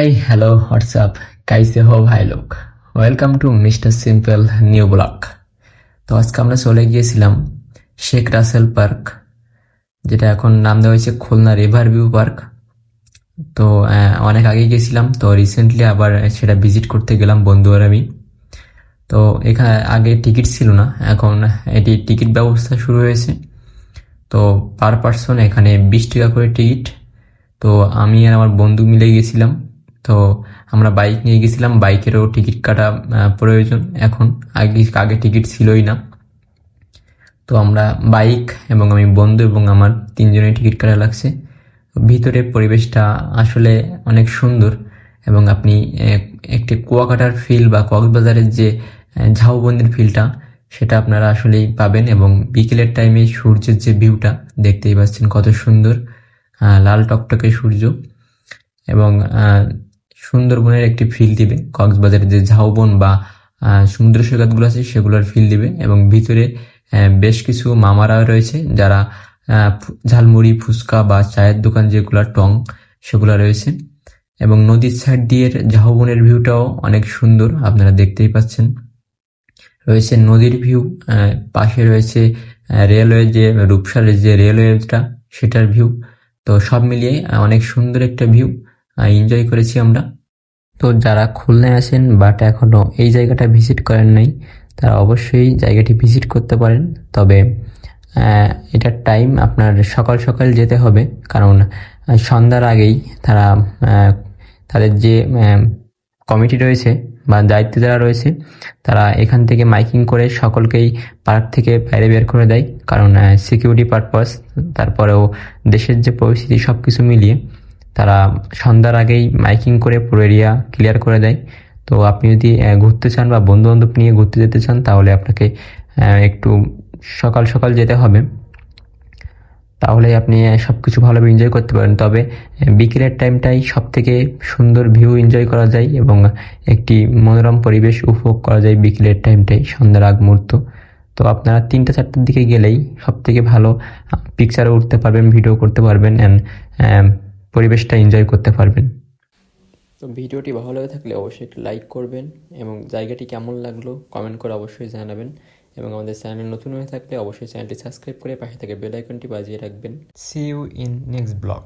Hi hello what's up कैसे हो भाई लोग। Welcome to mister simple new blog. তো আজকে আমরা চলে গিয়েছিলাম শেখ রাসেল পার্ক, যেটা এখন নাম দেওয়া হয়েছে খুলনা রিভার ভিউ পার্ক। তো অনেক আগে গেছিলাম, তো রিসেন্টলি আবার সেটা ভিজিট করতে গেলাম বন্ধু আর আমি। তো এখানে আগে টিকিট ছিল না, এখন এটি টিকিট ব্যবস্থা শুরু হয়েছে। তো পার পার্সন এখানে 20 টাকা করে টিকিট। তো আমি আর আমার বন্ধু মিলে গেছিলাম। তো আমরা বাইক নিয়ে গেছিলাম, বাইকেরও টিকিট কাটা প্রয়োজন এখন, আগে আগে টিকিট ছিলই না। তো আমরা বাইক এবং আমি বন্ধু এবং আমার তিনজনের টিকিট কাটা লাগছে। ভিতরে পরিবেশটা আসলে অনেক সুন্দর, এবং আপনি একটি কুয়াকাটার ফিল বা কক্সবাজারের যে ঝাউবন্দির ফিলটা, সেটা আপনারা আসলেই পাবেন। এবং বিকেলের টাইমে সূর্যের যে ভিউটা দেখতেই পাচ্ছেন কত সুন্দর, লাল টকটকে সূর্য। এবং সুন্দরবনের একটি ফিল দিবে, কক্সবাজারের যে ঝাউবন বা সমুদ্র সৈকতগুলো আছে সেগুলোর ফিল দিবে। এবং ভিতরে বেশ কিছু মামারা রয়েছে যারা ঝালমুড়ি, ফুচকা বা চায়ের দোকান যেগুলা টং, সেগুলা রয়েছে। এবং নদীর সাইড দিয়ে ঝাউবনের ভিউটাও অনেক সুন্দর, আপনারা দেখতেই পাচ্ছেন। রয়েছে নদীর ভিউ, পাশে রয়েছে রেলওয়ে, যে রূপসারের যে রেলওয়েটা সেটার ভিউ। তো সব মিলিয়ে অনেক সুন্দর একটা ভিউ, এনজয় করেছি আমরা। তো যারা খুলনায় আছেন বাট এখনো এই জায়গাটা ভিজিট করেন নাই, তারা অবশ্যই জায়গাটি ভিজিট করতে পারেন। তবে এটার টাইম আপনার সকাল সকাল যেতে হবে, কারণ সন্ধ্যার আগেই তারা তাদের যে কমিটি রয়েছে বা দায়িত্বে যারা রয়েছে, তারা এখান থেকে মাইকিং করে সকলকেই পার্ক থেকে বাইরে বের করে দেয়, কারণ সিকিউরিটি পারপাস। তারপরেও দেশের যে পরিস্থিতি সবকিছু মিলিয়ে তারা সন্ধ্যার আগেই মাইকিং করে পুরো এরিয়া ক্লিয়ার করে দেয়। তো আপনি যদি ঘুরতে চান বা বন্ধু বান্ধব নিয়ে ঘুরতে যেতে চান, তাহলে আপনাকে একটু সকাল সকাল যেতে হবে, তাহলে আপনি সবকিছু ভালোভাবে এনজয় করতে পারেন। তবে বিকেলের টাইমটাই সব থেকে সুন্দর ভিউ এনজয় করা যায় এবং একটি মনোরম পরিবেশ উপভোগ করা যায় বিকেলের টাইমটাই, সন্ধ্যার আগ মুহূর্ত। তো আপনারা 3টা-4টার দিকে গেলেই সব থেকে ভালো পিকচারও উঠতে পারবেন, ভিডিও করতে পারবেন, অ্যান্ড পরিবেশটা এনজয় করতে পারবেন। তো ভিডিওটি ভালো লেগে থাকলে অবশ্যই একটু লাইক করবেন, এবং জায়গাটি কেমন লাগলো কমেন্ট করে অবশ্যই জানাবেন। এবং আমাদের চ্যানেল নতুন হয়ে থাকলে অবশ্যই চ্যানেলটি সাবস্ক্রাইব করে পাশে থেকে বেল আইকনটি বাজিয়ে রাখবেন। See you in next blog.